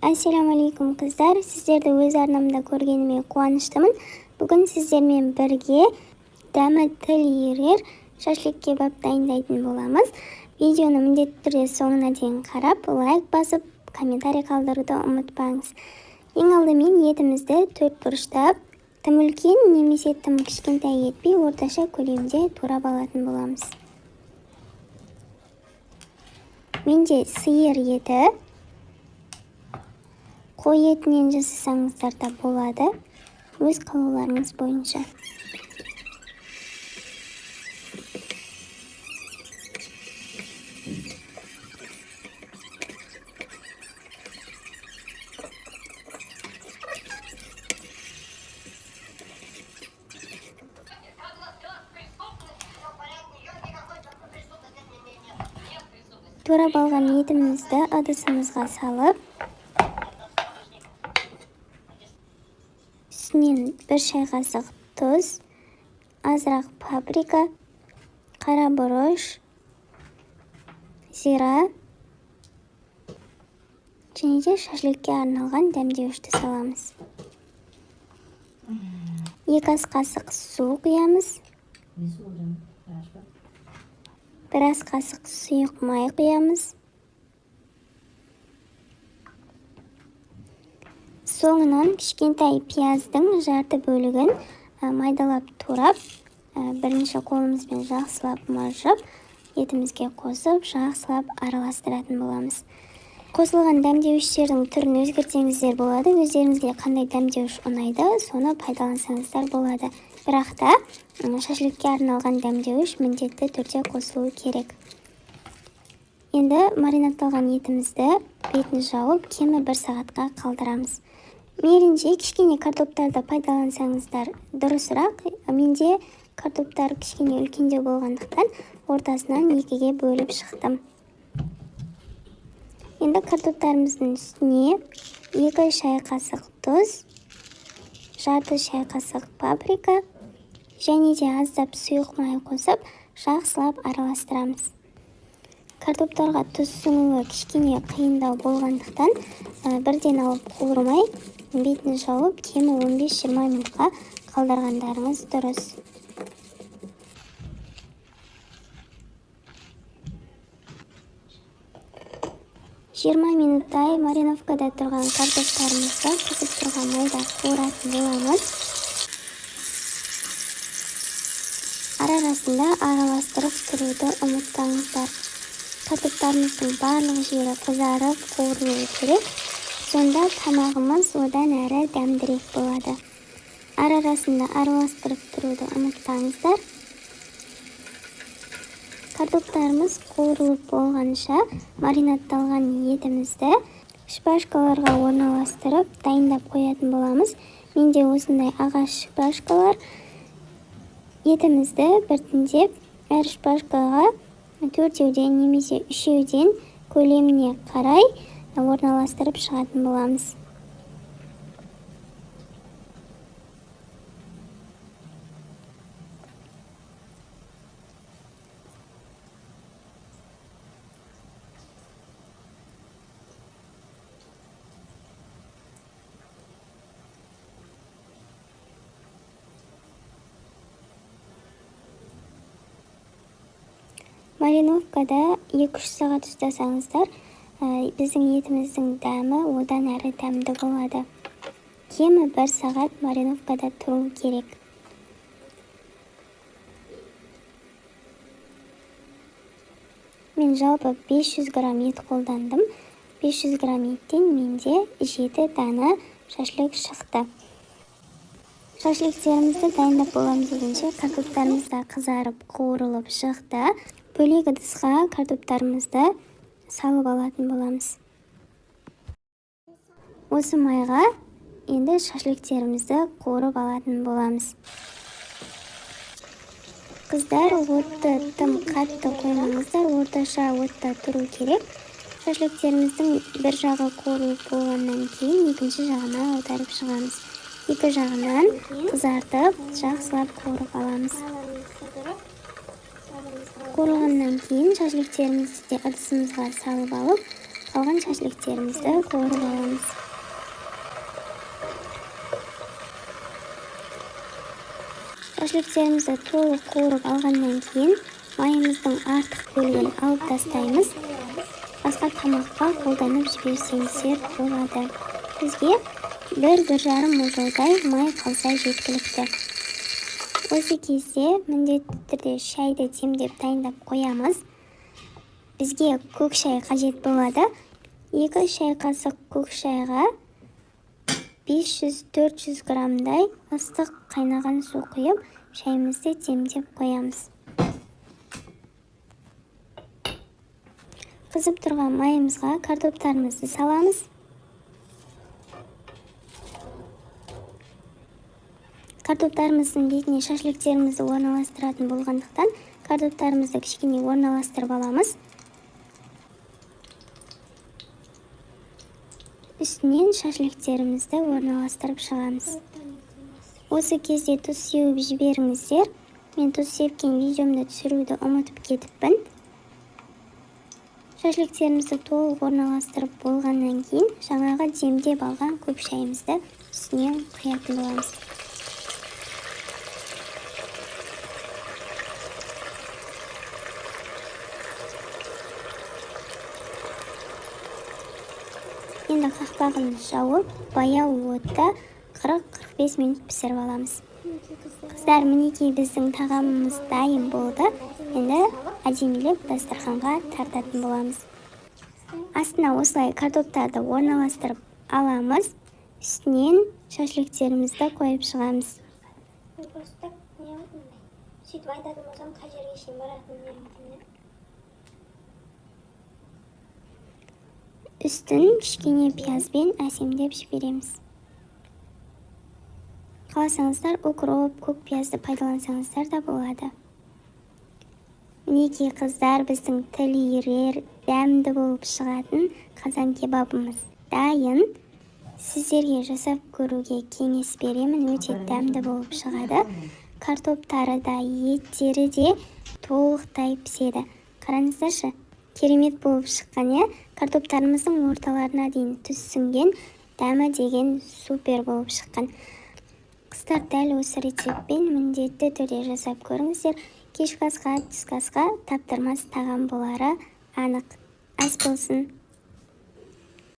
Ассаламу алейкум қыздар, сіздерді өз арнамда көргеніме қуаныштымын. Бүгін сіздермен бірге дәмі тіл ерер шашлик кебаб дайындайтын боламыз. Видеоны міндетті түрде соңына дейін қарап, лайк басып, комментарий қалдыруды ұмытпаңыз. Ең алдымен етімізді төрт бұрыштап, тым үлкен немесе тым кішкентай етпей, орташа көлемде турап алатын боламыз. Менде сиыр еті, қой етінен жасасаңыздар да болады, өз қалауларыңыз бойынша. Турап алған етімізді ыдысымызға салып, үстінен 1 шай қасық тұз, азырақ паприка, қара бұрыш, зира және де шашликке арналған дәмдеуішті саламыз. 2 ас қасық су құямыз. 1 ас қасық сұйық май құямыз. Соңынан кішкентай пияздың жарты бөлігін майдалап турап, бірінші қолымызбен жақсылап мыжып, етімізге қосып, жақсылап араластыратын боламыз. Қосылған дәмдеуіштердің түрін өзгертсеңіздер болады. Өздеріңізге қандай дәмдеуіш ұнайды, соны пайдалансаңыздар болады. Бірақ та шашликке арналған дәмдеуіш міндетті түрде қосылуы керек. Енді маринадталған етімізді бетін жауып, кемі 1 сағатқа қалдырамыз. Мейлінше кішкене картоптарды пайдалансаңыздар дұрысырақ. Менде картоптар кішкене үлкендеу болғандықтан ортасынан 2-ге бөліп шықтым. Енді картоптарымыздың үстіне 2 шай қасық тұз, жарты шай қасық паприка және де аздап сұйық май қосып, жақсылап араластырамыз. Картоптарға тұз сіңуі кішкене қиындау болғандықтан бірден алып қуырмай, бетін жауып, кемі 15-20 минутқа қалдырғандарыңыз дұрыс. Жиырма минуттай мариновкада тұрған картоптарымызды қызып тұрған майда қуыратын боламыз. Арасында араластырып тұруды ұмытпаңыздар. Картоптарымыздың барлық жері қызарып қуырылуы керек. Сонда тамағымыз одан әрі дәмдірек болады. Арасында араластырып тұруды ұмытпаңыздар. Картоптарымыз қуырылып болғанша маринадталған етімізді шпажкаларға орналастырып дайындап қоятын боламыз. Менде осындай ағаш шпажкалар. Етімізді біртіндеп әр шпажкаға 4-ден немесе 3-ден көлеміне қарай орналастырып шығатын боламыз. Мариновкада 2-3 сағат ұстасаңыздар, біздің етіміздің дәмі одан әрі дәмді болады. Кемі 1 сағат мариновкада тұру керек. Мен жалпы 500 грамм ет қолдандым. 500 грамм еттен менде 7 дана шашлик шықты. Шашликтерімізді дайындап болам дегенше картоптарымызда қызарып, қуырылып шықты. Бөлек ыдысқа картоптарымызды салып алатын боламыз. Осы майға енді шашликтерімізді қуырып алатын боламыз. Қыздар, отты тым қатты қоймаңыздар, орташа отта тұру керек. Шашликтеріміздің бір жағы қуырылып болғаннан кейін екінші жағына аударып шығамыз. Екі жағынан қызартып, жақсылап қуырып аламыз. Қуырылғаннан кейін шашликтерімізді ыдысымызға салып алып, қалған шашлыктерімізді қуырып аламыз. Шашлыктерімізді толық қуырып алғаннан кейін майымыздың артық бөлігін алып тастаймыз. Басқа тамаққа қолданып жіберсеңіздер болады. Бізге 1-1,5 мөлдай май қалса жеткілікті. Осы кезде міндетті түрде шайды демдеп дайындап қоямыз. Бізге көк шай қажет болады. 2 шай қасық көк шайға 500-400 граммдай ыстық қайнаған су құйып, шайымызды демдеп қоямыз. Қызып тұрған майымызға картоптарымызды саламыз. Картоптарымыздың бетіне шашлыктерімізді орналастыратын болғандықтан, картоптарымызды кішкене орналастырып аламыз. Үстінен шашлыктерімізді орналастырып шығамыз. Осы кезде тұз сеуіп жіберіңіздер. Мен тұз сепкен видеомды түсіруді ұмытып кетіппін. Шашлыктерімізді толық орналастырып болғаннан кейін жаңағы демдеп алған көк шайымызды үстіне құятын боламыз. Енді қақпағын жауып, баяу отта 40-45 минут пісіріп аламыз. Қыздар, мінекей біздің тағамымыз дайын болды. Енді әдемілеп дастарханға тартатын боламыз. Астына осылай картоптарды орналастырып аламыз. Үстінен шашлыктерімізді қойып шығамыз. Үстін кішкене пиязбен әсемдеп жібереміз. Қаласаңыздар, укроп, көк пиязды пайдалансаңыздар да болады. Мінекей қыздар, біздің тіл үйірер, дәмді болып шығатын қазан кебабымыз дайын. Сіздерге жасап көруге кеңес беремін, өте дәмді болып шығады. Картоптары да, еттері де толықтай піседі. Қараңыздаршы, керемет болып шыққан, картоптарымыздың орталарына дейін түсінген, дәмі деген супер болып шыққан. Қыздар, дәл осы рецептпен міндетті түрде жасап көріңіздер. Кешкі асқа, түскі асқа таптырмас тағам болары анық. Ас болсын.